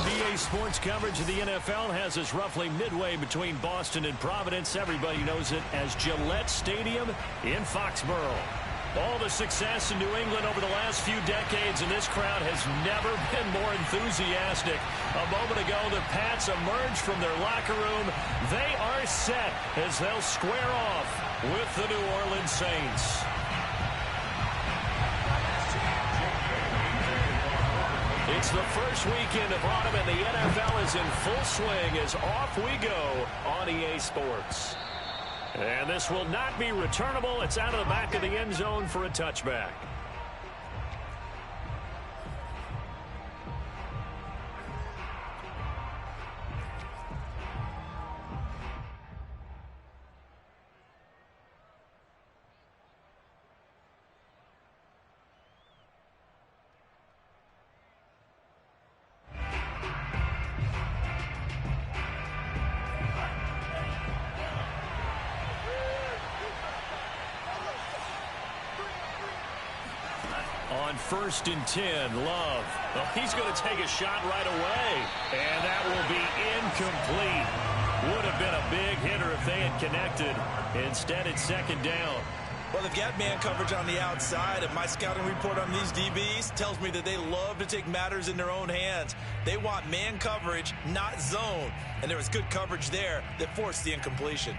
BA Sports coverage of the NFL has us roughly midway between Boston and Providence. Everybody knows it as Gillette Stadium in Foxborough. All the success in New England over the last few decades, and this crowd has never been more enthusiastic. A moment ago, the Pats emerged from their locker room. They are set as they'll square off with the New Orleans Saints. It's the first weekend of autumn, and the NFL is in full swing as off we go on EA Sports. And this will not be returnable. It's out of the back of the end zone for a touchback. On 1st and 10, Love. Well, he's going to take a shot right away. And that will be incomplete. Would have been a big hitter if they had connected. Instead, it's 2nd down. Well, they've got man coverage on the outside, and my scouting report on these DBs tells me that they love to take matters in their own hands. They want man coverage, not zone. And there was good coverage there that forced the incompletion.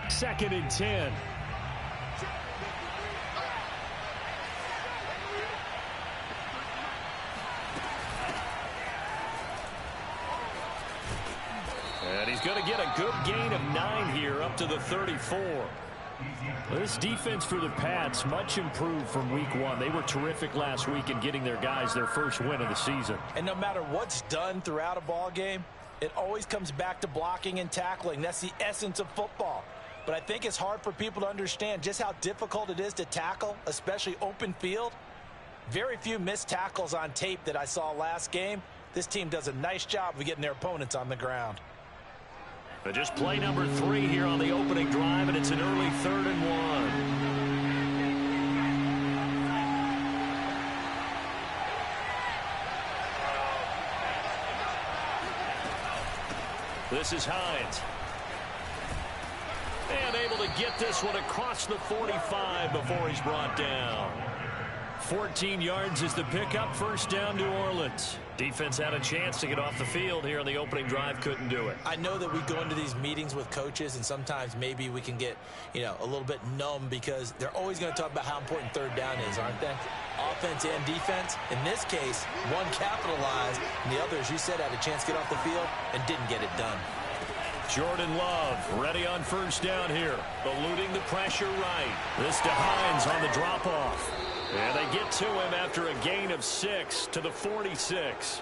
Second and 10. And he's going to get a good gain of 9 here up to the 34. This defense for the Pats, much improved from week 1. They were terrific last week in getting their guys their first win of the season. And no matter what's done throughout a ball game, it always comes back to blocking and tackling. That's the essence of football. But I think it's hard for people to understand just how difficult it is to tackle, especially open field. Very few missed tackles on tape that I saw last game. This team does a nice job of getting their opponents on the ground. But just play number 3 here on the opening drive, and it's an early 3rd and 1. This is Hines. And able to get this one across the 45 before he's brought down. 14 yards is the pickup. 1st down, New Orleans. Defense had a chance to get off the field here on the opening drive. Couldn't do it. I know that we go into these meetings with coaches, and sometimes maybe we can get, a little bit numb because they're always going to talk about how important 3rd down is, aren't they? Offense and defense. In this case, one capitalized, and the other, as you said, had a chance to get off the field and didn't get it done. Jordan Love ready on 1st down here. Eluding the pressure right. This to Hines on the drop-off. And they get to him after a gain of 6 to the 46.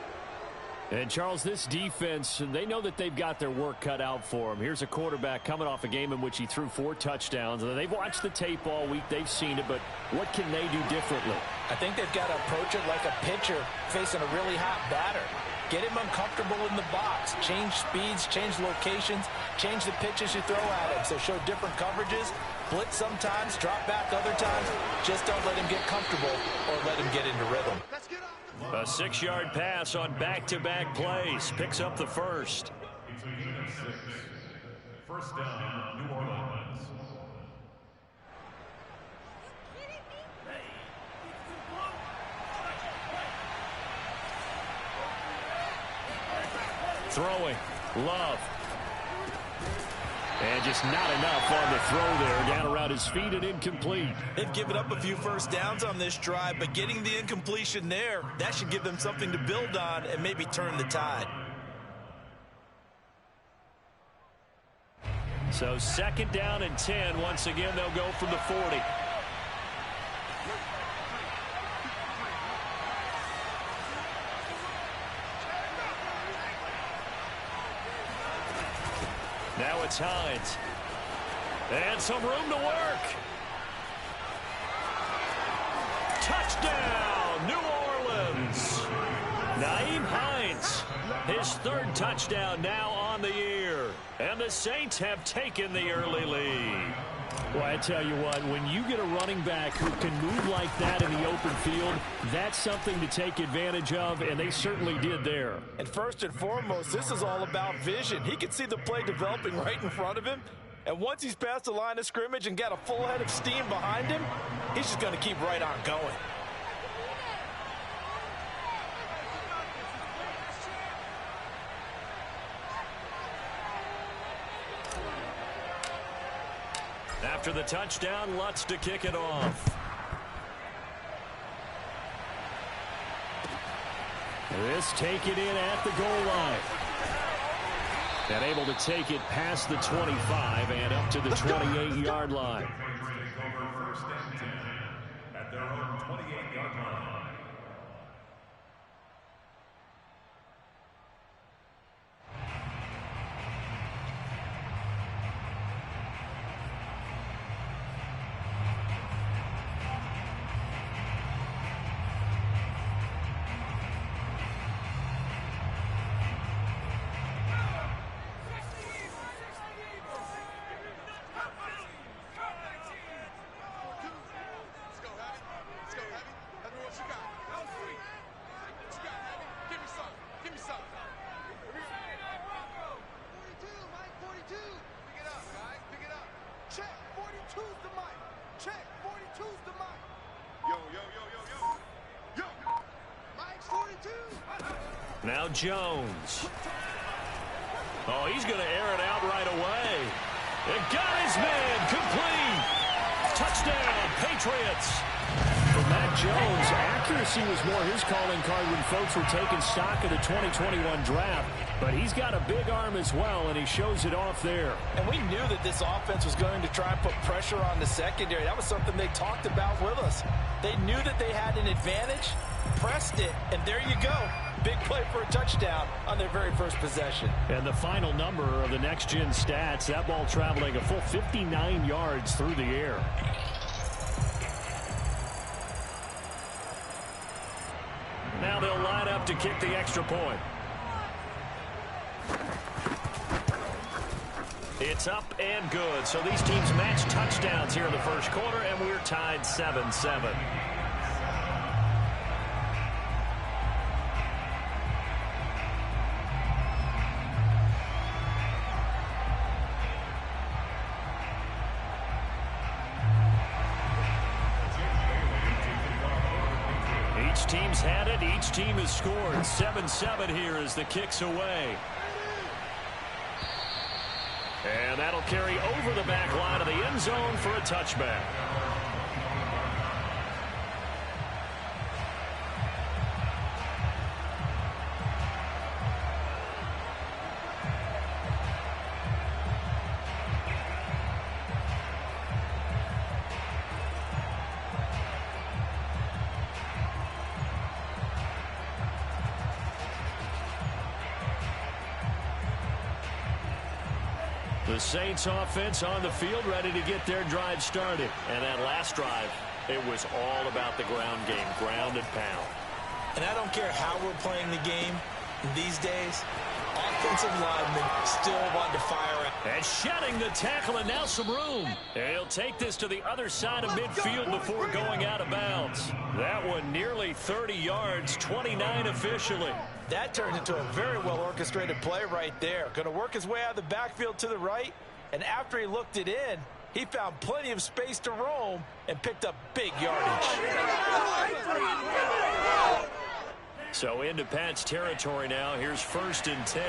And, Charles, this defense, they know that they've got their work cut out for them. Here's a quarterback coming off a game in which he threw 4 touchdowns. They've watched the tape all week. They've seen it, but what can they do differently? I think they've got to approach it like a pitcher facing a really hot batter. Get him uncomfortable in the box. Change speeds, change locations, change the pitches you throw at him. So show different coverages. Blitz sometimes, drop back other times. Just don't let him get comfortable or let him get into rhythm. A 6-yard pass on back-to-back plays. Picks up the 1st. 1st down, New Orleans. Throwing. Love. And just not enough on the throw there. Down around his feet and incomplete. They've given up a few 1st downs on this drive, but getting the incompletion there, that should give them something to build on and maybe turn the tide. So 2nd down and 10. Once again, they'll go from the 40. Now it's Hines. And some room to work. Touchdown, New Orleans. Nyheim Hines. His third touchdown now on the year. And the Saints have taken the early lead. Well, I tell you what, when you get a running back who can move like that in the open field, that's something to take advantage of, and they certainly did there. And first and foremost, this is all about vision. He can see the play developing right in front of him, and once he's past the line of scrimmage and got a full head of steam behind him, he's just going to keep right on going. After the touchdown, Lutz to kick it off. This taken in at the goal line. And able to take it past the 25 and up to the 28-yard line. First and 10 at their own 28-yard line. Now Jones. Oh, he's going to air it out right away. It got his man. Complete. Touchdown, Patriots. For Mac Jones, accuracy was more his calling card when folks were taking stock of the 2021 draft. But he's got a big arm as well, and he shows it off there. And we knew that this offense was going to try and put pressure on the secondary. That was something they talked about with us. They knew that they had an advantage, pressed it, and there you go. Big play for a touchdown on their very first possession. And the final number of the next-gen stats, that ball traveling a full 59 yards through the air. Now they'll line up to kick the extra point. It's up and good. So these teams match touchdowns here in the first quarter, and we're tied 7-7. Each team's had it. Each team has scored. 7-7 here as the kick's away. And that'll carry over the back line of the end zone for a touchback. The Saints offense on the field, ready to get their drive started. And that last drive, it was all about the ground game, ground and pound. And I don't care how we're playing the game these days, offensive linemen still want to fire out. And shedding the tackle, and now some room. And he'll take this to the other side of midfield before going out of bounds. That one nearly 30 yards, 29 officially. That turned into a very well-orchestrated play right there. Going to work his way out of the backfield to the right, and after he looked it in, he found plenty of space to roam and picked up big yardage. So into Pat's territory now. Here's 1st and 10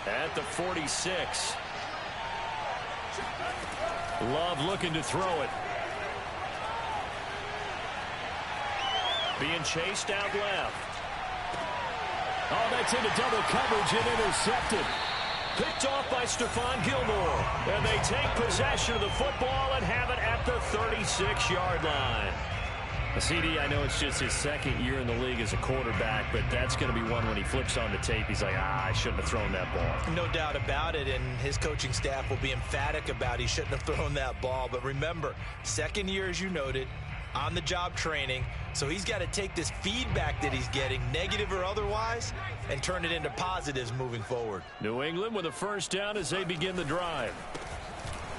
at the 46. Love looking to throw it. Being chased out left. Oh, that's into double coverage and intercepted. Picked off by Stephon Gilmore. And they take possession of the football and have it at the 36-yard line. CD, I know it's just his second year in the league as a quarterback, but that's going to be one when he flips on the tape. He's like, I shouldn't have thrown that ball. No doubt about it, and his coaching staff will be emphatic about he shouldn't have thrown that ball. But remember, second year, as you noted, on-the-job training, so he's got to take this feedback that he's getting, negative or otherwise, and turn it into positives moving forward. New England with a first down as they begin the drive.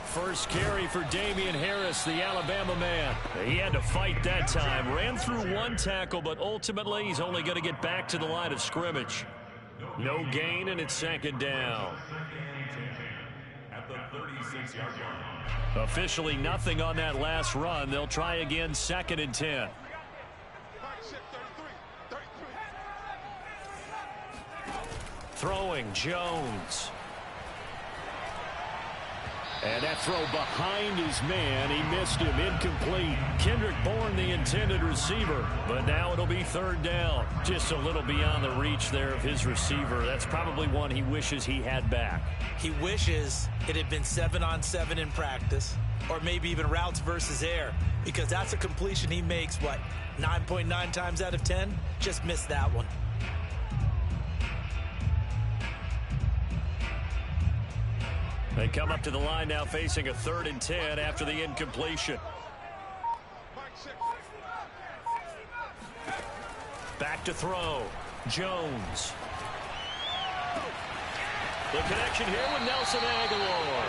First carry for Damian Harris, the Alabama man. He had to fight that time. Ran through one tackle, but ultimately he's only going to get back to the line of scrimmage. No gain, and it's second down. At the 36-yard line. Officially nothing on that last run. They'll try again, second and 10. Throwing, Jones. And that throw behind his man. He missed him. Incomplete. Kendrick Bourne, the intended receiver. But now it'll be third down. Just a little beyond the reach there of his receiver. That's probably one he wishes he had back. He wishes it had been 7-on-7 in practice, or maybe even routes versus air, because that's a completion he makes, 9.9 times out of 10? Just missed that one. They come up to the line now facing a 3rd and 10 after the incompletion. Back to throw. Jones. The connection here with Nelson Aguilar.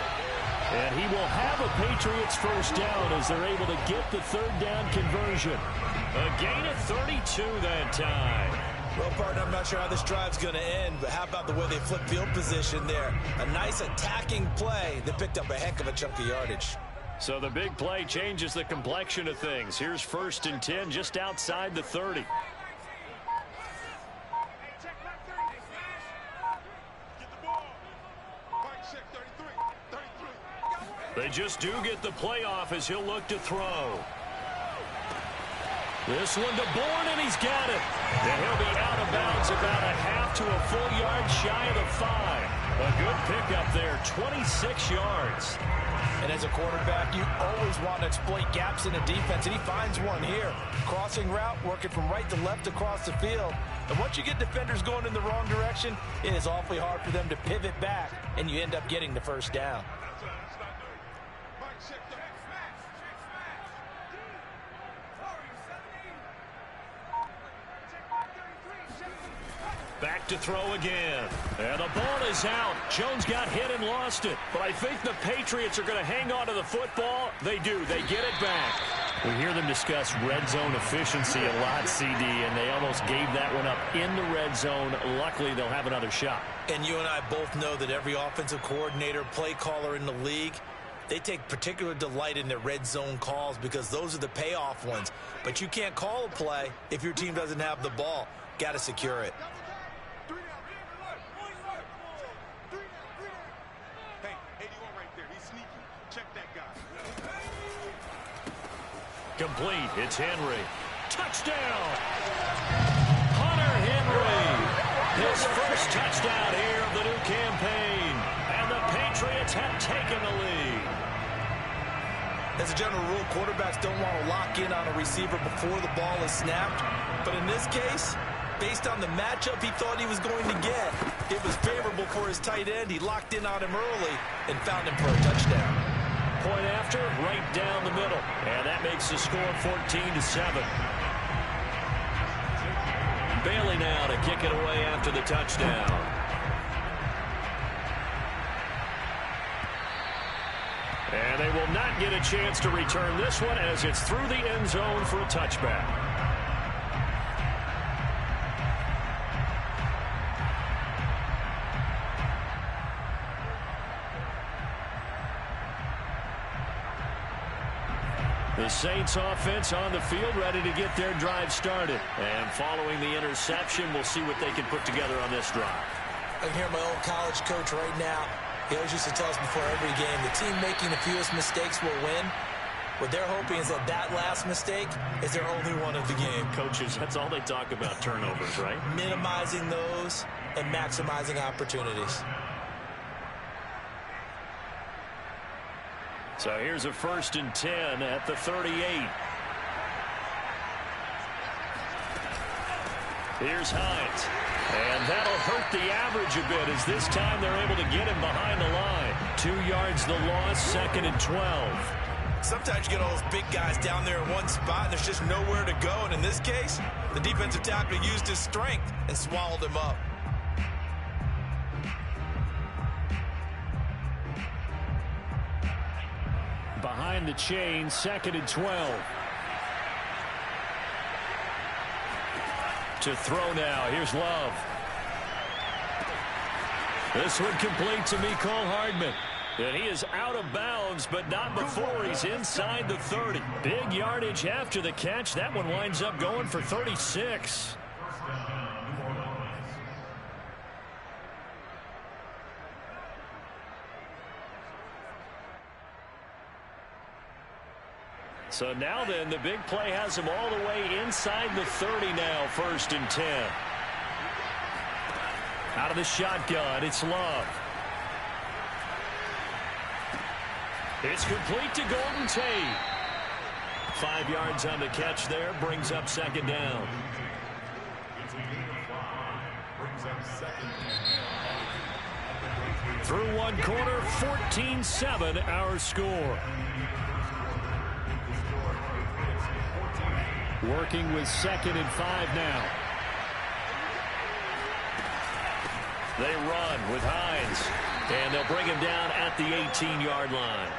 And he will have a Patriots first down as they're able to get the 3rd down conversion. A gain of 32 that time. Well, partner, I'm not sure how this drive's going to end, but how about the way they flip field position there? A nice attacking play that picked up a heck of a chunk of yardage. So the big play changes the complexion of things. Here's 1st and 10 just outside the 30. They just do get the playoff as he'll look to throw. This one to Bourne, and he's got it. And he'll be out of bounds about a half to a full yard shy of the 5. A good pickup there, 26 yards. And as a quarterback, you always want to exploit gaps in the defense, and he finds one here. Crossing route, working from right to left across the field. And once you get defenders going in the wrong direction, it is awfully hard for them to pivot back, and you end up getting the first down. Back to throw again. And the ball is out. Jones got hit and lost it. But I think the Patriots are going to hang on to the football. They do. They get it back. We hear them discuss red zone efficiency a lot, CD, and they almost gave that one up in the red zone. Luckily, they'll have another shot. And you and I both know that every offensive coordinator, play caller in the league, they take particular delight in their red zone calls because those are the payoff ones. But you can't call a play if your team doesn't have the ball. Got to secure it. Complete. It's Henry. Touchdown! Hunter Henry. His first touchdown here of the new campaign. And the Patriots have taken the lead. As a general rule, quarterbacks don't want to lock in on a receiver before the ball is snapped. But in this case, based on the matchup he thought he was going to get, it was favorable for his tight end. He locked in on him early and found him for a touchdown. Point after, right down the middle. And that makes the score 14-7. Bailey now to kick it away after the touchdown. And they will not get a chance to return this one as it's through the end zone for a touchback. The Saints offense on the field ready to get their drive started. And following the interception, we'll see what they can put together on this drive. I can hear my old college coach right now. He always used to tell us before every game, the team making the fewest mistakes will win. What they're hoping is that that last mistake is their only one of the game. Coaches, that's all they talk about, turnovers, right? Minimizing those and maximizing opportunities. So here's a 1st and 10 at the 38. Here's Hines. And that'll hurt the average a bit as this time they're able to get him behind the line. 2 yards the loss, 2nd and 12. Sometimes you get all those big guys down there in one spot, and there's just nowhere to go. And in this case, the defensive tackle used his strength and swallowed him up. Behind the chain, 2nd and 12. To throw now. Here's Love. This one complete to Mecole Hardman. And he is out of bounds, but not before he's inside the 30. Big yardage after the catch. That one winds up going for 36. So now then, the big play has him all the way inside the 30 now, 1st and 10. Out of the shotgun, it's Love. It's complete to Golden Tate. 5 yards on the catch there, brings up 2nd down. Through 1 quarter, 14-7 our score. Working with 2nd and 5 now. They run with Hines. And they'll bring him down at the 18-yard line.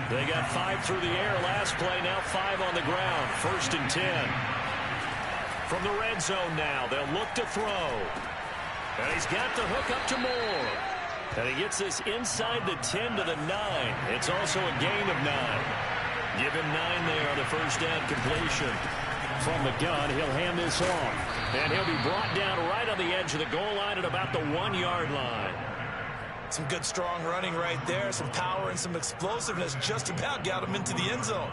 They got 5 through the air last play, now 5 on the ground. 1st and 10. From the red zone now, they'll look to throw. And he's got the hook up to Moore. And he gets this inside the 10 to the 9. It's also a gain of 9. Give him 9 there on the 1st down completion. From the gun, he'll hand this off. And he'll be brought down right on the edge of the goal line at about the 1-yard line. Some good, strong running right there. Some power and some explosiveness just about got him into the end zone.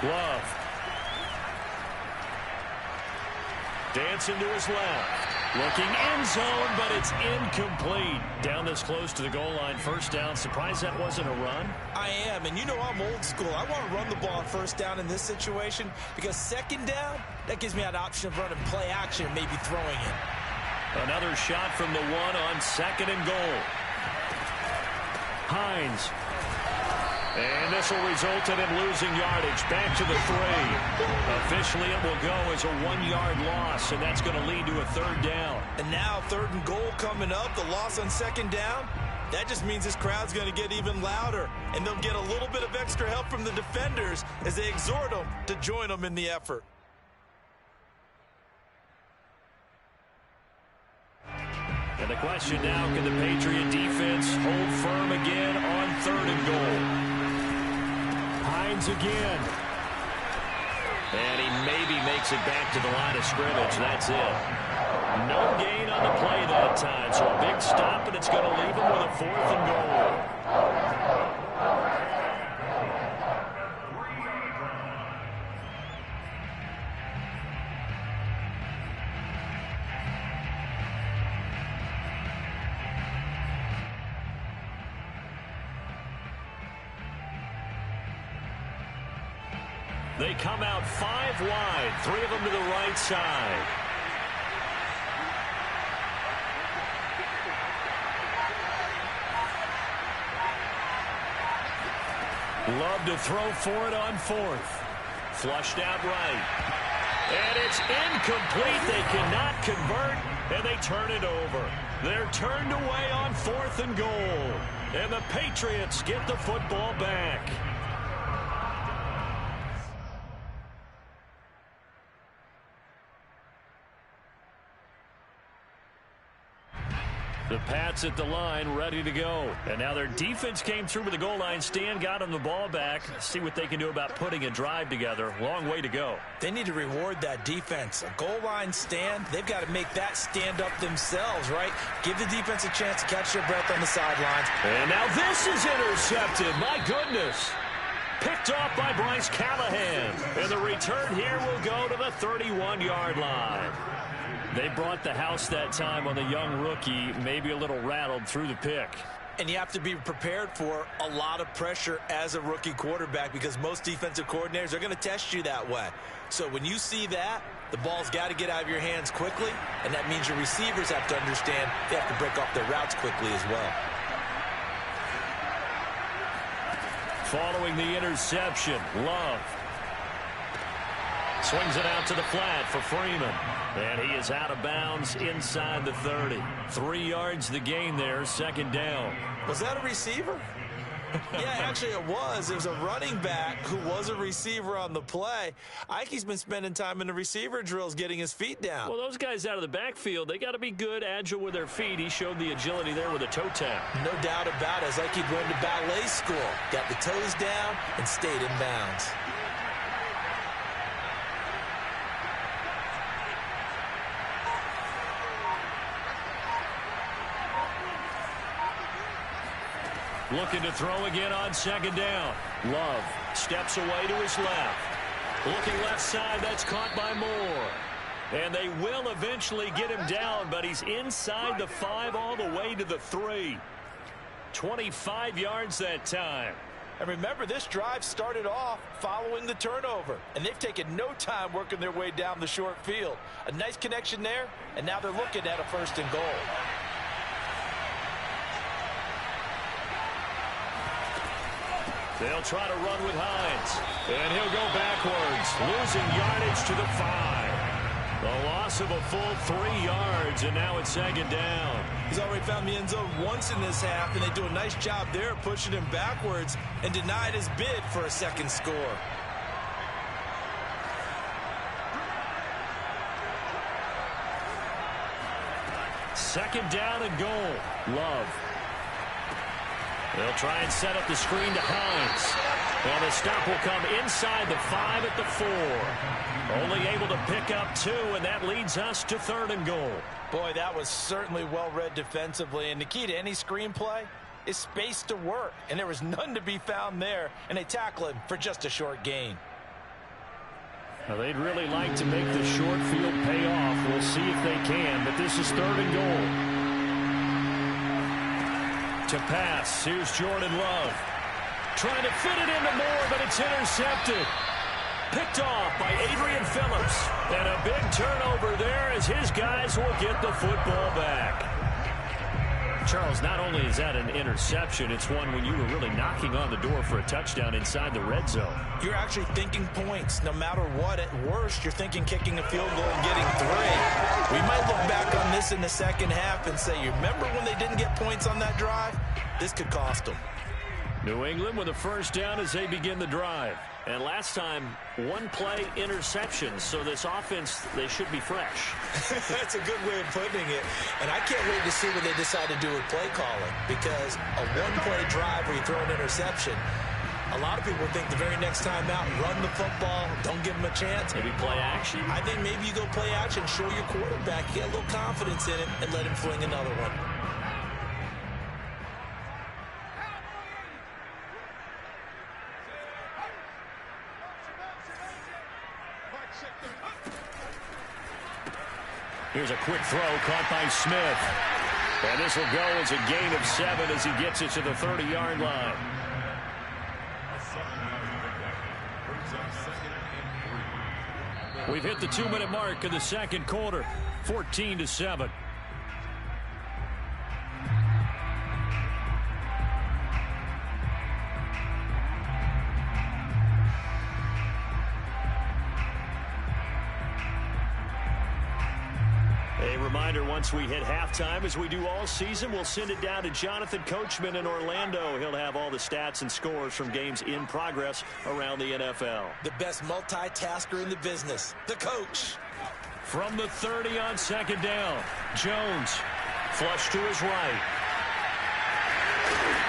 Love. Dancing to his left. Looking end zone, but it's incomplete. Down this close to the goal line, 1st down. Surprised that wasn't a run? I am, and you know I'm old school. I want to run the ball on 1st down in this situation because 2nd down, that gives me an option of running play action and maybe throwing it. Another shot from the 1 on 2nd and goal. Hines. And this will result in him losing yardage. Back to the 3. Officially, it will go as a 1-yard loss, and that's going to lead to a 3rd down. And now 3rd and goal coming up. The loss on 2nd down. That just means this crowd's going to get even louder, and they'll get a little bit of extra help from the defenders as they exhort them to join them in the effort. And the question now, can the Patriot defense hold firm again on 3rd and goal? Hines again. And he maybe makes it back to the line of scrimmage. That's it. No gain on the play that time. So a big stop, and it's going to leave him with a 4th and goal. They come out 5 wide, 3 of them to the right side. Love to throw for it on 4th. Flushed out right. And it's incomplete. They cannot convert, and they turn it over. They're turned away on 4th and goal. And the Patriots get the football back. The Pats at the line, ready to go. And now their defense came through with the goal line stand, got them the ball back. See what they can do about putting a drive together. Long way to go. They need to reward that defense. A goal line stand, they've got to make that stand up themselves, right? Give the defense a chance to catch their breath on the sidelines. And now this is intercepted. My goodness. Picked off by Bryce Callahan. And the return here will go to the 31-yard line. They brought the house that time on the young rookie, maybe a little rattled through the pick. And you have to be prepared for a lot of pressure as a rookie quarterback because most defensive coordinators are going to test you that way. So when you see that, the ball's got to get out of your hands quickly, and that means your receivers have to understand they have to break off their routes quickly as well. Following the interception, Love swings it out to the flat for Freeman. And he is out of bounds inside the 30. 3 yards the gain there, second down. Was that a receiver? Yeah, actually it was. It was a running back who was a receiver on the play. I think he's been spending time in the receiver drills getting his feet down. Well, those guys out of the backfield, they got to be good, agile with their feet. He showed the agility there with a toe tap. No doubt about it. It's like he'd went to ballet school. Got the toes down and stayed in bounds. Looking to throw again on second down. Love steps away to his left. Looking left side, that's caught by Moore. And they will eventually get him down, but he's inside the 5 all the way to the 3. 25 yards that time. And remember, this drive started off following the turnover. And they've taken no time working their way down the short field. A nice connection there, and now they're looking at a 1st and goal. They'll try to run with Hines. And he'll go backwards, losing yardage to the 5. The loss of a full 3 yards, and now it's second down. He's already found the end zone once in this half, and they do a nice job there pushing him backwards and denied his bid for a second score. Second down and goal. Love. They'll try and set up the screen to Hines. And the stop will come inside the 5 at the 4. Only able to pick up 2, and that leads us to 3rd and goal. Boy, that was certainly well read defensively. And the key to any screenplay is space to work. And there was none to be found there. And they tackle him for just a short gain. Now, they'd really like to make the short field pay off. We'll see if they can, but this is 3rd and goal. To pass, here's Jordan Love. Trying to fit it into Moore, but it's intercepted. Picked off by Adrian Phillips. And a big turnover there as his guys will get the football back. Charles, not only is that an interception, it's one when you were really knocking on the door for a touchdown inside the red zone. You're actually thinking points. No matter what, at worst, you're thinking kicking a field goal and getting 3. We might look back on this in the second half and say, you remember when they didn't get points on that drive? This could cost them. New England with a 1st down as they begin the drive. And last time, 1-play interceptions. So this offense, they should be fresh. That's a good way of putting it. And I can't wait to see what they decide to do with play calling. Because a 1-play drive where you throw an interception, a lot of people think the very next time out, run the football, don't give them a chance. Maybe play action. I think maybe you go play action, show your quarterback, get a little confidence in him, and let him fling another one. Here's a quick throw caught by Smith. And this will go as a gain of 7 as he gets it to the 30-yard line. We've hit the 2-minute mark of the second quarter, 14-7. Once we hit halftime, as we do all season, we'll send it down to Jonathan Coachman in Orlando. He'll have all the stats and scores from games in progress around the NFL. The best multitasker in the business, the coach. From the 30 on second down, Jones flush to his right.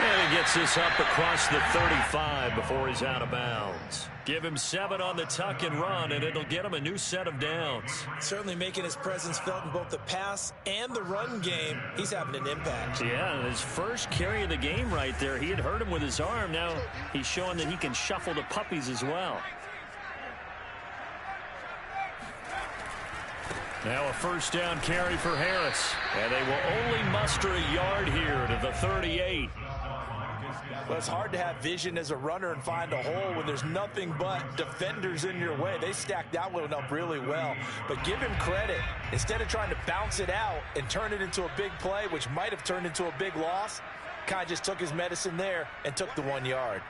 And he gets this up across the 35 before he's out of bounds. Give him 7 on the tuck and run, and it'll get him a new set of downs. Certainly making his presence felt in both the pass and the run game. He's having an impact. Yeah, his first carry of the game right there. He had hurt him with his arm. Now he's showing that he can shuffle the puppies as well. Now a first down carry for Harris. And they will only muster a yard here to the 38. Well, it's hard to have vision as a runner and find a hole when there's nothing but defenders in your way. They stacked that one up really well. But give him credit. Instead of trying to bounce it out and turn it into a big play, which might have turned into a big loss, kind of just took his medicine there and took the 1 yard.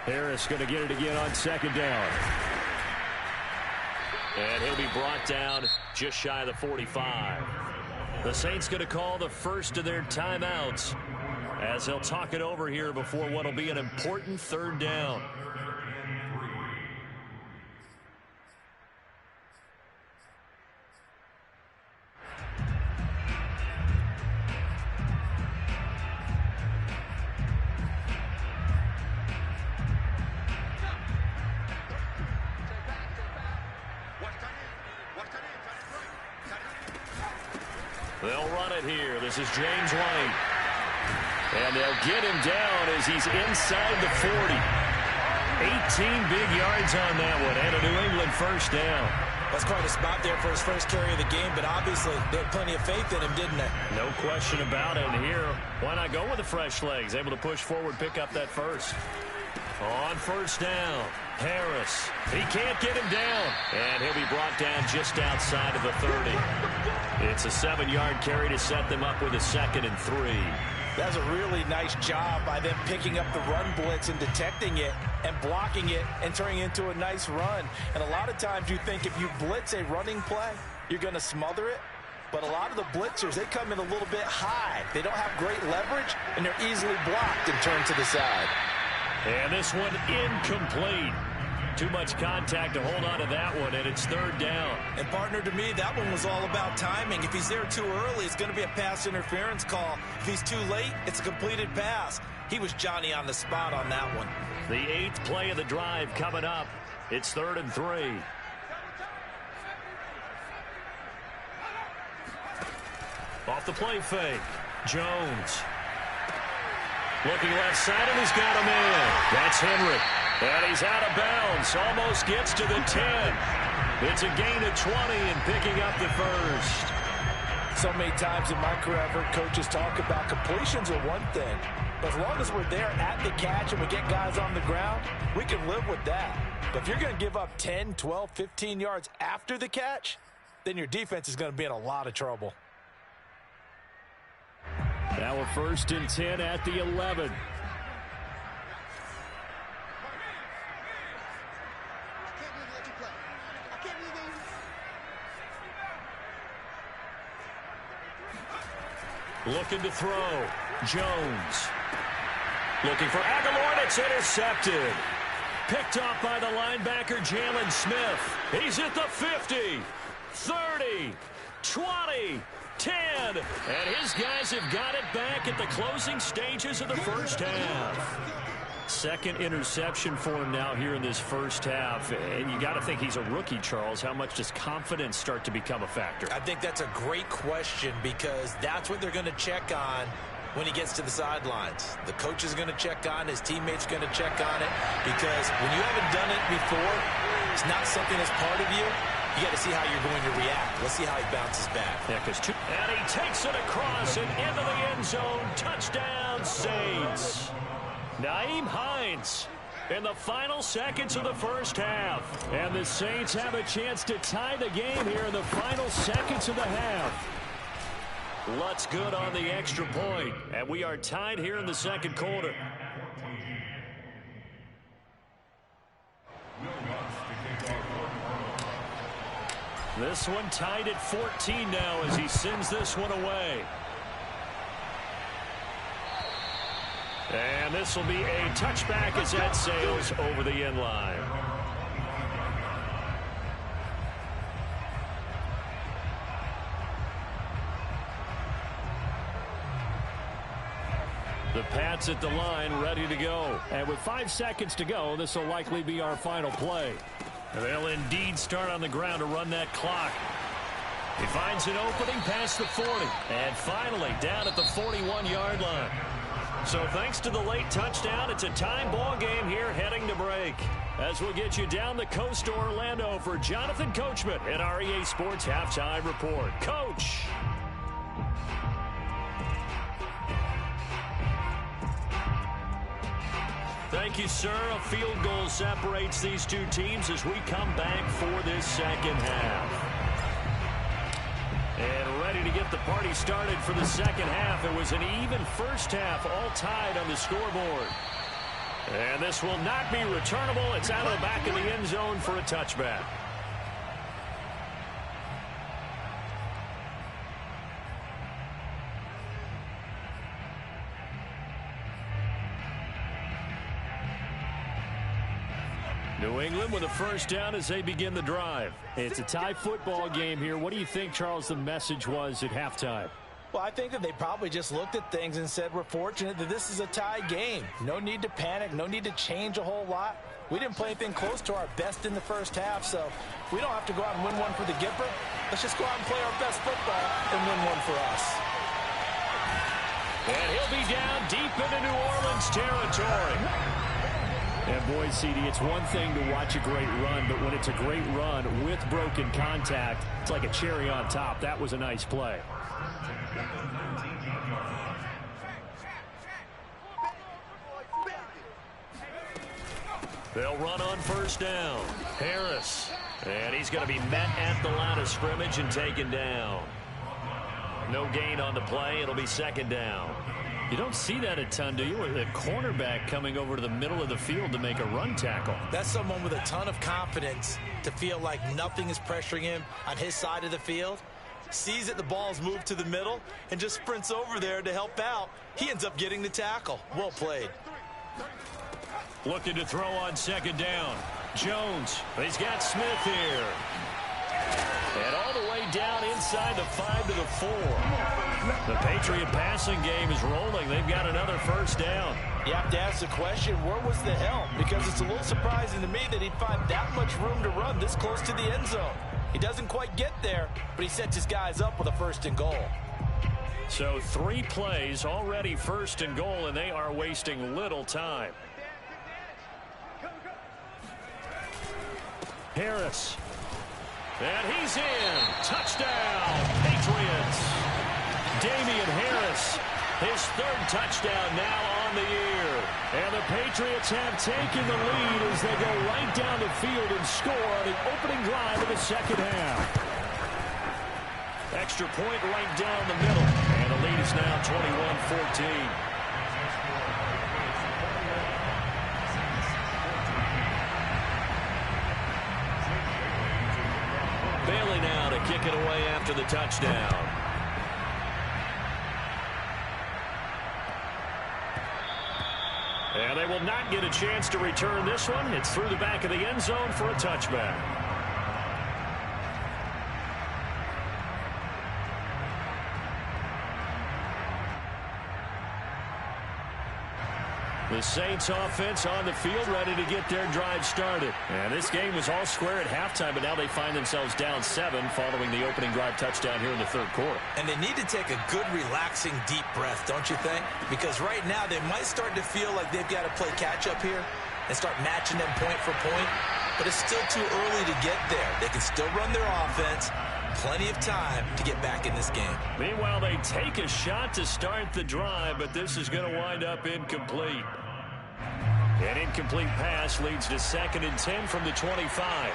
Harris going to get it again on second down. And he'll be brought down just shy of the 45. The Saints going to call the first of their timeouts as they'll talk it over here before what will be an important third down. They'll run it here. This is James White. And they'll get him down as he's inside the 40. 18 big yards on that one, and a New England first down. That's quite a spot there for his first carry of the game, but obviously they had plenty of faith in him, didn't they? No question about it. And here, why not go with the fresh legs? Able to push forward, pick up that first. On first down, Harris. He can't get him down. And he'll be brought down just outside of the 30. It's a 7-yard carry to set them up with a 2nd and 3. That's a really nice job by them picking up the run blitz and detecting it and blocking it and turning it into a nice run. And a lot of times you think if you blitz a running play, you're going to smother it. But a lot of the blitzers, they come in a little bit high. They don't have great leverage, and they're easily blocked and turned to the side. And this one incomplete. Too much contact to hold on to that one, and it's third down. And, partner, to me, that one was all about timing. If he's there too early, it's going to be a pass interference call. If he's too late, it's a completed pass. He was Johnny on the spot on that one. The 8th play of the drive coming up. It's 3rd and 3. Off the play fake. Jones. Looking left side, and he's got him in. That's Henry. And he's out of bounds. Almost gets to the 10. It's a gain of 20 and picking up the first. So many times in my career, I've heard coaches talk about completions are one thing. But as long as we're there at the catch and we get guys on the ground, we can live with that. But if you're going to give up 10, 12, 15 yards after the catch, then your defense is going to be in a lot of trouble. Now a 1st and 10 at the 11. Looking to throw. Jones. Looking for Aguilar, and it's intercepted. Picked off by the linebacker, Jalen Smith. He's at the 50, 30, 20, 10. And his guys have got it back at the closing stages of the first half. 2nd interception for him now here in this first half. And you got to think he's a rookie, Charles. How much does confidence start to become a factor? I think that's a great question because that's what they're going to check on when he gets to the sidelines. The coach is going to check on it. His teammates going to check on it because when you haven't done it before, it's not something that's part of you. You got to see how you're going to react. Let's see how he bounces back. Yeah, and he takes it across and into the end zone. Touchdown, Saints. Nyheim Hines in the final seconds of the first half. And the Saints have a chance to tie the game here in the final seconds of the half. Lutz good on the extra point. And we are tied here in the second quarter. This one tied at 14 now as he sends this one away. And this will be a touchback as that sails over the end line. The Pats at the line, ready to go. And with 5 seconds to go, this will likely be our final play. They'll indeed start on the ground to run that clock. He finds an opening past the 40. And finally, down at the 41-yard line. So thanks to the late touchdown, it's a time ball game here heading to break. as we'll get you down the coast to Orlando for Jonathan Coachman at our EA Sports Halftime Report. Coach. Thank you, sir. A field goal separates these two teams as we come back for this second half. And ready to get the party started for the second half. It was an even first half, all tied on the scoreboard. And this will not be returnable. It's out of the back of the end zone for a touchback. New England with a first down as they begin the drive. It's a tie football game here. What do you think, Charles, the message was at halftime? Well, I think that they probably just looked at things and said, we're fortunate that this is a tie game. No need to panic. No need to change a whole lot. We didn't play anything close to our best in the first half, so we don't have to go out and win one for the Gipper. Let's just go out and play our best football and win one for us. And he'll be down deep into New Orleans territory. And boy, CD, it's one thing to watch a great run, but when it's a great run with broken contact, it's like a cherry on top. That was a nice play. They'll run on first down. Harris. And he's going to be met at the line of scrimmage and taken down. No gain on the play. It'll be second down. You don't see that a ton, do you? With a cornerback coming over to the middle of the field to make a run tackle. That's someone with a ton of confidence to feel like nothing is pressuring him on his side of the field. Sees that the ball's moved to the middle and just sprints over there to help out. He ends up getting the tackle. Well played. Looking to throw on second down. Jones. He's got Smith here. And all the way down inside the 5 to the 4. The Patriot passing game is rolling. They've got another first down. You have to ask the question, where was the help? Because it's a little surprising to me that he'd find that much room to run this close to the end zone. He doesn't quite get there, but he sets his guys up with a first and goal. So 3 plays already first and goal, and they are wasting little time. Harris. And he's in. Touchdown, Patriots. Damian Harris, his 3rd touchdown now on the year. And the Patriots have taken the lead as they go right down the field and score on the opening drive of the second half. Extra point right down the middle. And the lead is now 21-14. Bailey now to kick it away after the touchdown. And they will not get a chance to return this one. It's through the back of the end zone for a touchback. The Saints offense on the field ready to get their drive started. And this game was all square at halftime, but now they find themselves down 7 following the opening drive touchdown here in the 3rd quarter. And they need to take a good, relaxing, deep breath, don't you think? Because right now they might start to feel like they've got to play catch-up here and start matching them point for point. But it's still too early to get there. They can still run their offense. Plenty of time to get back in this game. Meanwhile, they take a shot to start the drive, but this is going to wind up incomplete. An incomplete pass leads to 2nd and 10 from the 25.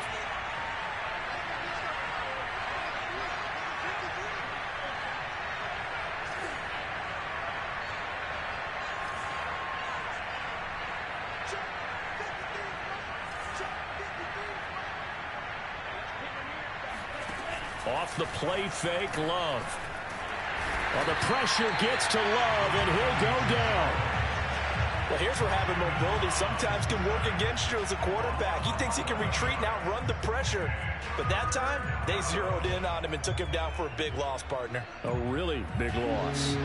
Off the play fake, Love. Well, the pressure gets to Love, and he'll go down. Well, here's where having mobility sometimes can work against you as a quarterback. He thinks he can retreat and outrun the pressure. But that time, they zeroed in on him and took him down for a big loss, partner. A really big loss.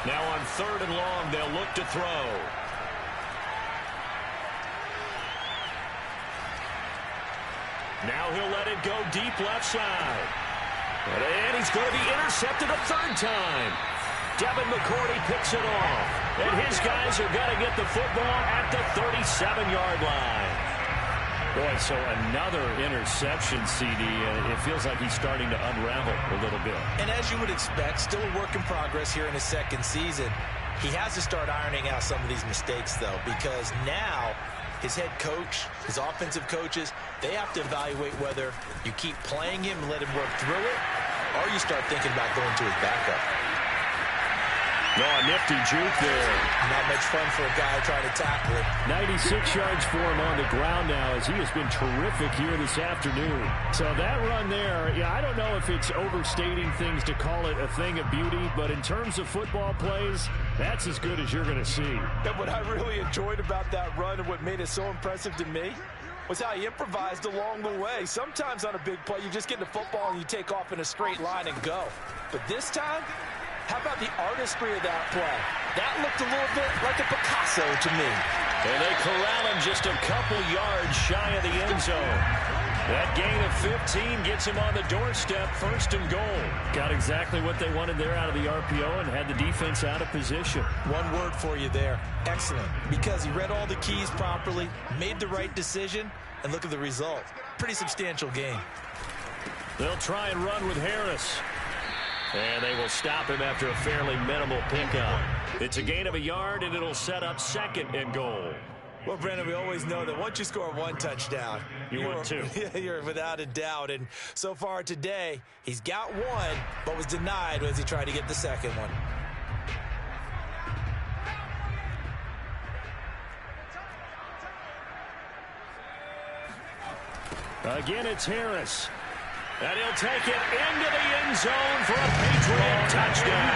Now on 3rd and long, they'll look to throw. Now he'll let it go deep left side. And he's going to be intercepted a third time. Devin McCourty picks it off. And his guys are going to get the football at the 37-yard line. Boy, so another interception, CD. It feels like he's starting to unravel a little bit. And as you would expect, still a work in progress here in his second season. He has to start ironing out some of these mistakes, though, because now his head coach, his offensive coaches, they have to evaluate whether you keep playing him and let him work through it, or you start thinking about going to his backup. Oh, nifty juke there. Not much fun for a guy trying to tackle it. 96 yards for him on the ground now, as he has been terrific here this afternoon. So that run there, yeah, I don't know if it's overstating things to call it a thing of beauty, but in terms of football plays, that's as good as you're going to see. And what I really enjoyed about that run and what made it so impressive to me was how he improvised along the way. Sometimes on a big play, you just get the football and you take off in a straight line and go. But this time, how about the artistry of that play? That looked a little bit like a Picasso to me. And they corral him just a couple yards shy of the end zone. That gain of 15 gets him on the doorstep, 1st and goal. Got exactly what they wanted there out of the RPO and had the defense out of position. One word for you there, excellent. Because he read all the keys properly, made the right decision, and look at the result. Pretty substantial game. They'll try and run with Harris. And they will stop him after a fairly minimal pickup. It's a gain of a yard, and it'll set up 2nd and goal. Well, Brandon, we always know that once you score one touchdown, you're 2. You're without a doubt. And so far today, he's got one, but was denied as he tried to get the second one. Again, it's Harris. And he'll take it into the end zone for a Patriot touchdown.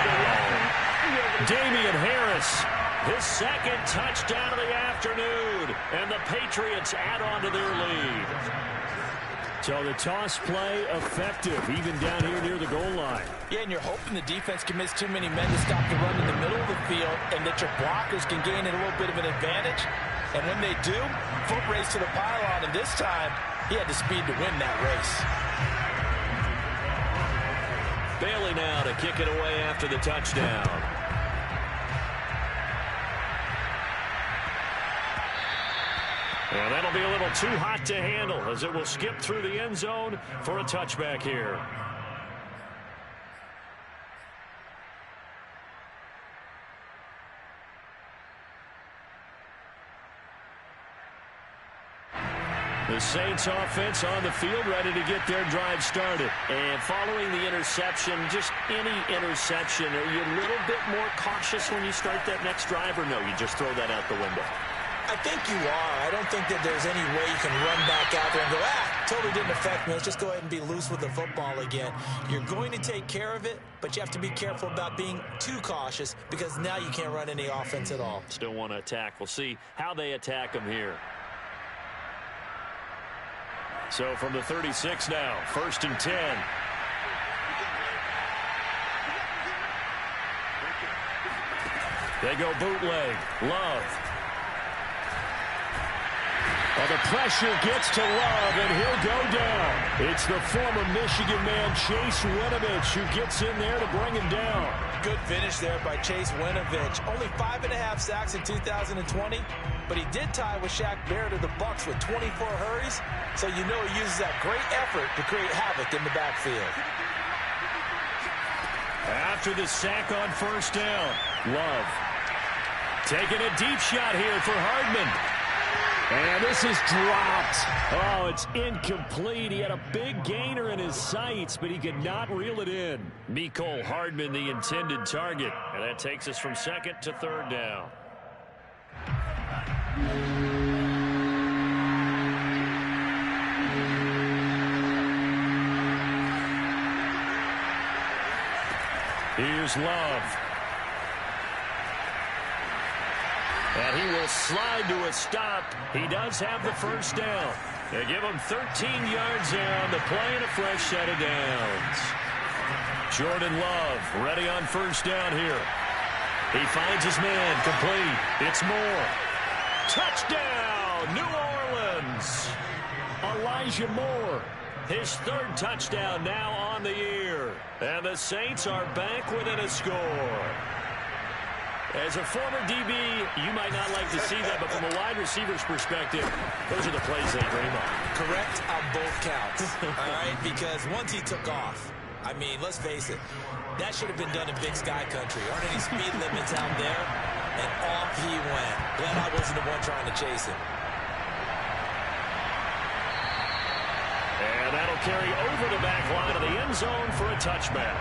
Damian Harris, his 2nd touchdown of the afternoon. And the Patriots add on to their lead. So the toss play effective, even down here near the goal line. Yeah, and you're hoping the defense can miss too many men to stop the run in the middle of the field and that your blockers can gain a little bit of an advantage. And when they do, foot race to the pylon. And this time, he had the speed to win that race. Bailey now to kick it away after the touchdown. And that'll be a little too hot to handle as it will skip through the end zone for a touchback here. The Saints offense on the field, ready to get their drive started. And following the interception, just any interception, are you a little bit more cautious when you start that next drive, or no, you just throw that out the window? I think you are. I don't think that there's any way you can run back out there and go, totally didn't affect me. Let's just go ahead and be loose with the football again. You're going to take care of it, but you have to be careful about being too cautious because now you can't run any offense at all. Still want to attack. We'll see how they attack them here. So from the 36 now, 1st and 10. They go bootleg. Love. Well, the pressure gets to Love, and he'll go down. It's the former Michigan man, Chase Winovich, who gets in there to bring him down. Good finish there by Chase Winovich. Only 5.5 sacks in 2020, but he did tie with Shaq Barrett of the Bucs with 24 hurries, so you know he uses that great effort to create havoc in the backfield. After the sack on 1st down, Love taking a deep shot here for Hardman. And this is dropped. Oh, it's incomplete. He had a big gainer in his sights, but he could not reel it in. Mecole Hardman, the intended target. And that takes us from 2nd to 3rd down. Here's Love. And he will slide to a stop. He does have the 1st down. They give him 13 yards there on the play and a fresh set of downs. Jordan Love ready on 1st down here. He finds his man complete. It's Moore. Touchdown, New Orleans. Elijah Moore His third touchdown now on the year. And the Saints are back within a score. As a former DB, you might not like to see that, but from a wide receiver's perspective, those are the plays they dream of. Correct on both counts, all right? Because once he took off, I mean, let's face it, that should have been done in Big Sky Country. Aren't any speed limits out there? And off he went. Glad I wasn't the one trying to chase him. And that'll carry over the back line of the end zone for a touchback.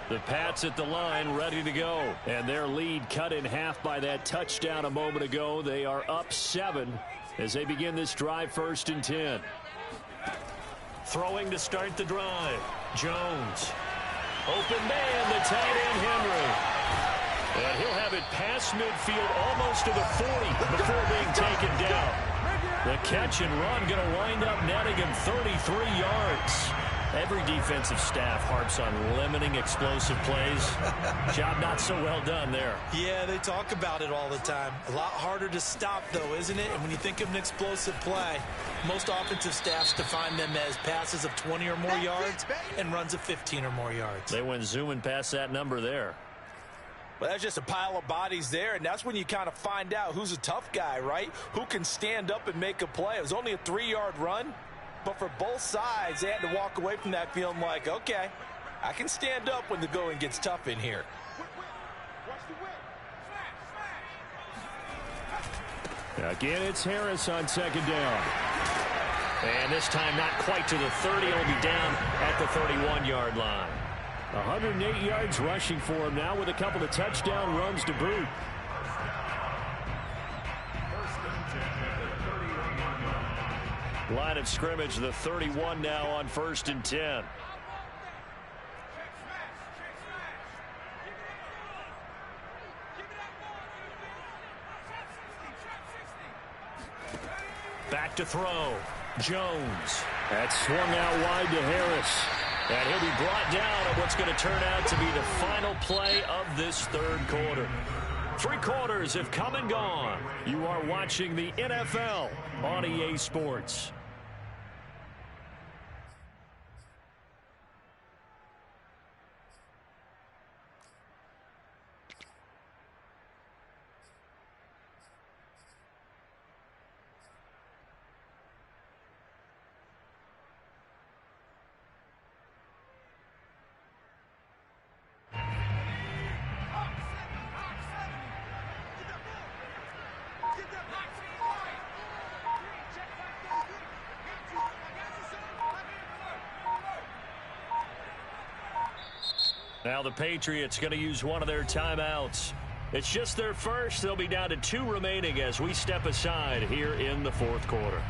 The Pats at the line, ready to go. And their lead cut in half by that touchdown a moment ago. They are up 7 as they begin this drive, 1st and 10. Throwing to start the drive. Jones. Open man, the tight end Henry. And he'll have it past midfield, almost to the 40 before being taken down. The catch and run going to wind up netting him 33 yards. Every defensive staff harps on limiting explosive plays. Job not so well done there. Yeah, they talk about it all the time. A lot harder to stop, though, isn't it? And when you think of an explosive play, most offensive staffs define them as passes of 20 or more yards and runs of 15 or more yards. They went zooming past that number there. Well, that's just a pile of bodies there, and that's when you kind of find out who's a tough guy, right? Who can stand up and make a play. It was only a 3-yard run. But for both sides, they had to walk away from that feeling like, okay, I can stand up when the going gets tough in here. Again, it's Harris on 2nd down. And this time not quite to the 30. He'll be down at the 31-yard line. 108 yards rushing for him now with a couple of touchdown runs to boot. Line of scrimmage, the 31 now on 1st and 10. Back to throw. Jones. That's swung out wide to Harris. And he'll be brought down on what's going to turn out to be the final play of this 3rd quarter. 3 quarters have come and gone. You are watching the NFL on EA Sports. Now the Patriots going to use one of their timeouts. It's just their first. They'll be down to 2 remaining as we step aside here in the 4th quarter.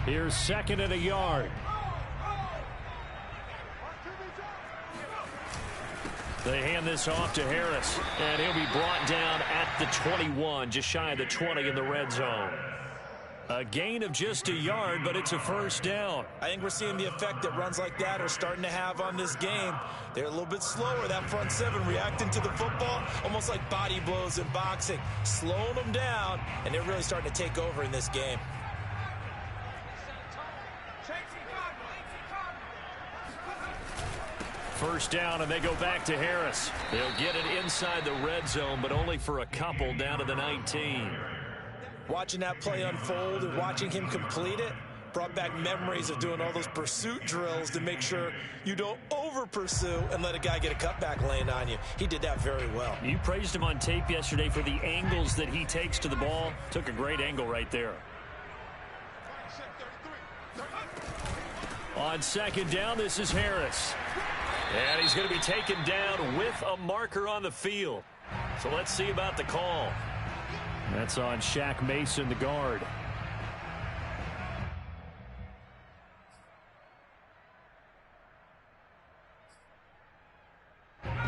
Here's 2nd and a yard. They hand this off to Harris, and he'll be brought down at the 21, just shy of the 20 in the red zone. A gain of just a yard, but it's a 1st down. I think we're seeing the effect that runs like that are starting to have on this game. They're a little bit slower, that front 7 reacting to the football, almost like body blows in boxing, slowing them down, and they're really starting to take over in this game. First down, and they go back to Harris. They'll get it inside the red zone, but only for a couple down to the 19. Watching that play unfold and watching him complete it brought back memories of doing all those pursuit drills to make sure you don't over-pursue and let a guy get a cutback lane on you. He did that very well. You praised him on tape yesterday for the angles that he takes to the ball. Took a great angle right there. On 2nd down, this is Harris. And he's going to be taken down with a marker on the field. So let's see about the call. That's on Shaq Mason, the guard.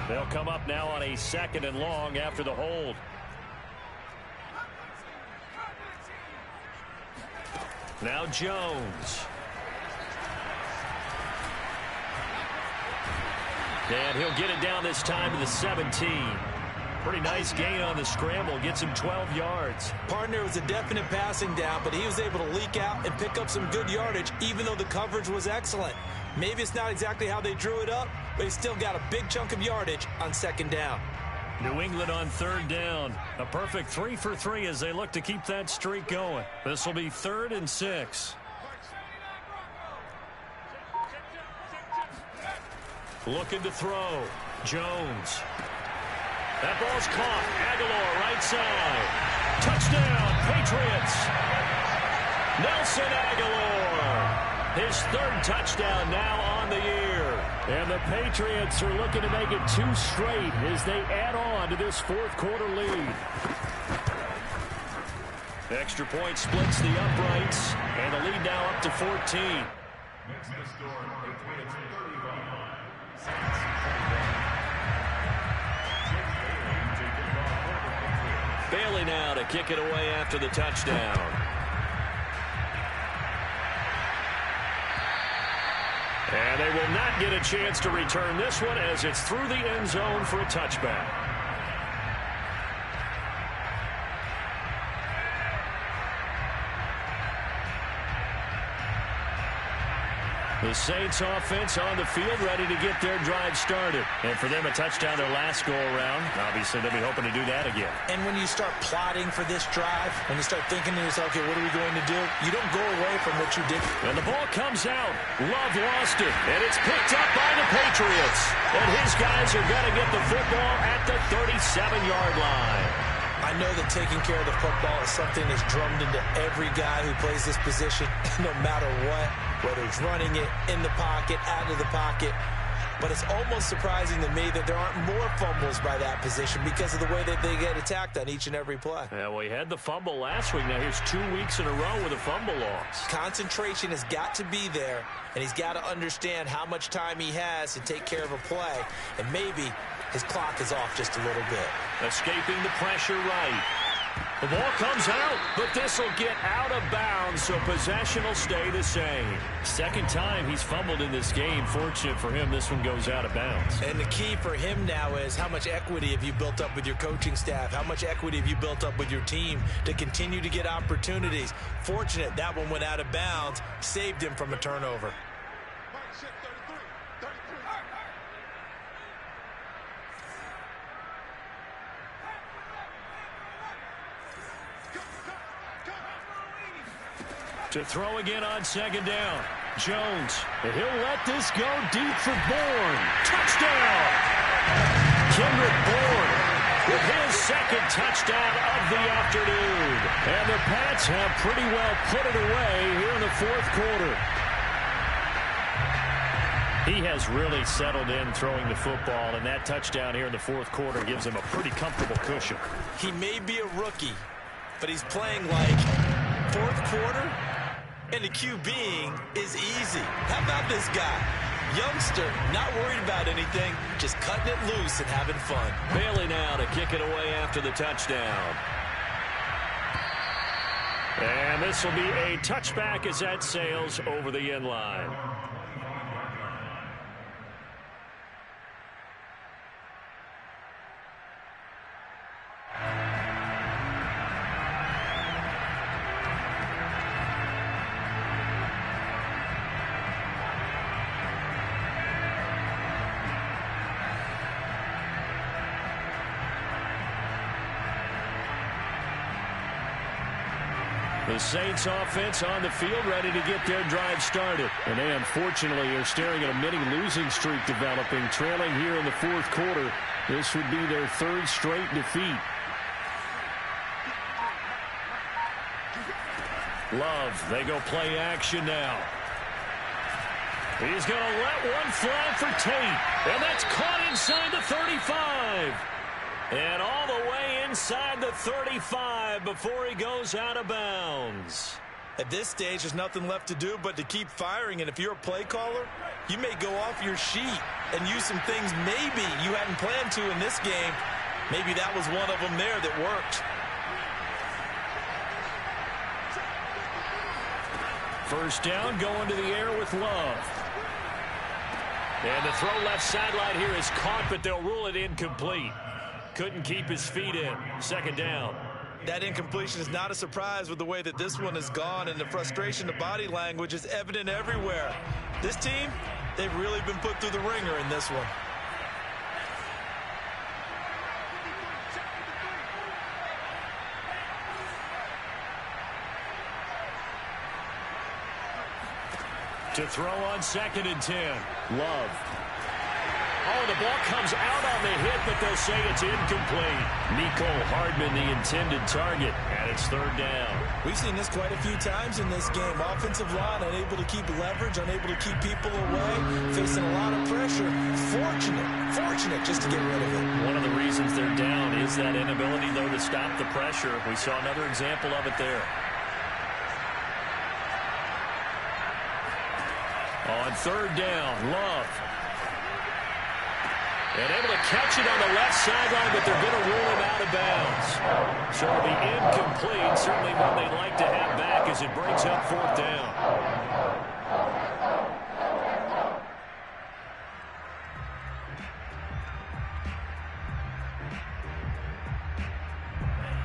They'll come up now on a 2nd and long after the hold. Now Jones. And he'll get it down this time to the 17. Pretty nice gain on the scramble. Gets him 12 yards. Partner, was a definite passing down, but he was able to leak out and pick up some good yardage, even though the coverage was excellent. Maybe it's not exactly how they drew it up, but he still got a big chunk of yardage on 2nd down. New England on 3rd down. A perfect 3 for 3 as they look to keep that streak going. This will be 3rd and 6. Looking to throw. Jones. That ball's caught. Aguilar right side. Touchdown, Patriots. Nelson Aguilar. His 3rd touchdown now on the year. And the Patriots are looking to make it 2 straight as they add on to this 4th quarter lead. The extra point splits the uprights, and the lead now up to 14. Next to score, Patriots 35. Bailey now to kick it away after the touchdown. And they will not get a chance to return this one as it's through the end zone for a touchback. The Saints offense on the field ready to get their drive started. And for them, a touchdown their last go-around. Obviously, they'll be hoping to do that again. And when you start plotting for this drive, when you start thinking to yourself, okay, what are we going to do? You don't go away from what you did. And the ball comes out. Love lost it. And it's picked up by the Patriots. And his guys are going to get the football at the 37-yard line. I know that taking care of the football is something that's drummed into every guy who plays this position, no matter what, whether it's running it, in the pocket, out of the pocket. But it's almost surprising to me that there aren't more fumbles by that position because of the way that they get attacked on each and every play. Yeah, well, he had the fumble last week. Now here's 2 weeks in a row with a fumble loss. Concentration has got to be there, and he's got to understand how much time he has to take care of a play, and maybe his clock is off just a little bit. Escaping the pressure right. The ball comes out, but this will get out of bounds, so possession will stay the same. 2nd time he's fumbled in this game. Fortunate for him, this one goes out of bounds. And the key for him now is how much equity have you built up with your coaching staff? How much equity have you built up with your team to continue to get opportunities? Fortunate that one went out of bounds, saved him from a turnover. To throw again on 2nd down. Jones. And he'll let this go deep for Bourne. Touchdown! Kendrick Bourne with his 2nd touchdown of the afternoon. And the Pats have pretty well put it away here in the 4th quarter. He has really settled in throwing the football, and that touchdown here in the 4th quarter gives him a pretty comfortable cushion. He may be a rookie, but he's playing like 4th quarter. And the QBing is easy. How about this guy? Youngster, not worried about anything, just cutting it loose and having fun. Bailey now to kick it away after the touchdown. And this will be a touchback as that sails over the end line. The Saints offense on the field ready to get their drive started. And they unfortunately are staring at a mini losing streak developing, trailing here in the 4th quarter. This would be their 3rd straight defeat. Love, they go play action now. He's going to let one fly for Tate. And that's caught inside the 35. And all the way inside the 35 before he goes out of bounds. At this stage, there's nothing left to do but to keep firing. And if you're a play caller, you may go off your sheet and use some things maybe you hadn't planned to in this game. Maybe that was one of them there that worked. First down, going to the air with Love. And the throw left sideline here is caught, but they'll rule it incomplete. Couldn't keep his feet in. Second down. That incompletion is not a surprise with the way that this one has gone, and the frustration, the body language is evident everywhere. This team, they've really been put through the ringer in this one. To throw on 2nd and 10. Love. Oh, the ball comes out on the hit, but they'll say it's incomplete. Mecole Hardman, the intended target, and it's 3rd down. We've seen this quite a few times in this game. Offensive line unable to keep leverage, unable to keep people away, facing a lot of pressure. Fortunate just to get rid of it. One of the reasons they're down is that inability, though, to stop the pressure. We saw another example of it there. On 3rd down, Love. And able to catch it on the left sideline, but they're going to rule him out of bounds. So it'll be incomplete. Certainly one they'd like to have back as it brings up 4th down.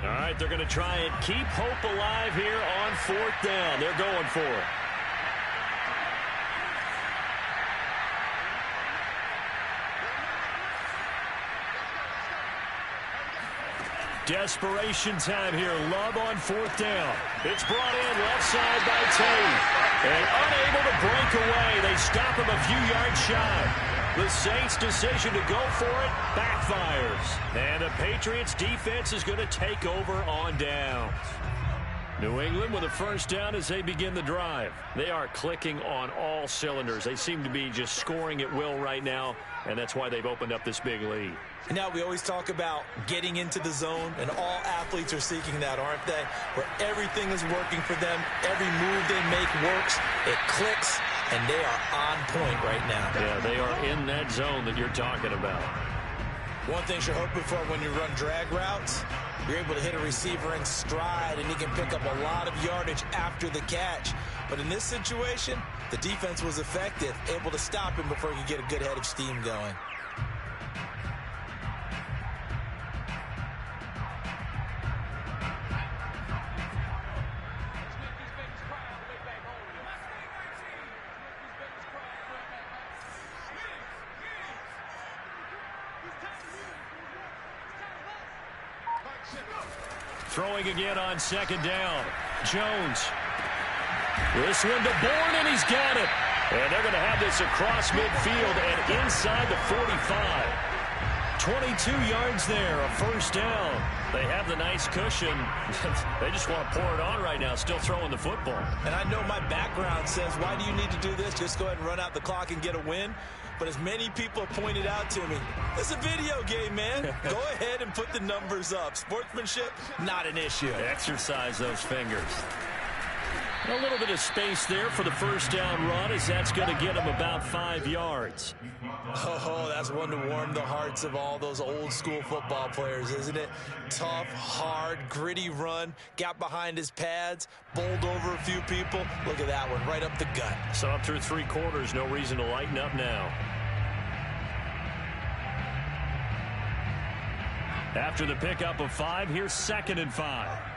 All right, they're going to try and keep hope alive here on 4th down. They're going for it. Desperation time here. Love on 4th down. It's brought in left side by Tate. And unable to break away. They stop him a few yards shy. The Saints' decision to go for it backfires. And the Patriots' defense is going to take over on downs. New England with a 1st down as they begin the drive. They are clicking on all cylinders. They seem to be just scoring at will right now, and that's why they've opened up this big lead. And now we always talk about getting into the zone, and all athletes are seeking that, aren't they? Where everything is working for them, every move they make works, it clicks, and they are on point right now. Yeah, they are in that zone that you're talking about. One thing you're hoping for when you run drag routes, you're able to hit a receiver in stride, and he can pick up a lot of yardage after the catch. But in this situation, the defense was effective, able to stop him before he could get a good head of steam going. Throwing again on 2nd down. Jones. This one to Bourne, and he's got it. And they're going to have this across midfield and inside the 45. 22 yards there, a 1st down. They have the nice cushion. They just want to pour it on right now, still throwing the football. And I know my background says, why do you need to do this? Just go ahead and run out the clock and get a win. But as many people have pointed out to me, it's a video game, man. Go ahead and put the numbers up. Sportsmanship, not an issue. Exercise those fingers. A little bit of space there for the 1st down run, as that's going to get him about 5 yards. Oh, that's one to warm the hearts of all those old school football players, isn't it? Tough, hard, gritty run, got behind his pads, bowled over a few people. Look at that one, right up the gut. So up through 3 quarters, no reason to lighten up now. After the pickup of 5, here's 2nd and 5.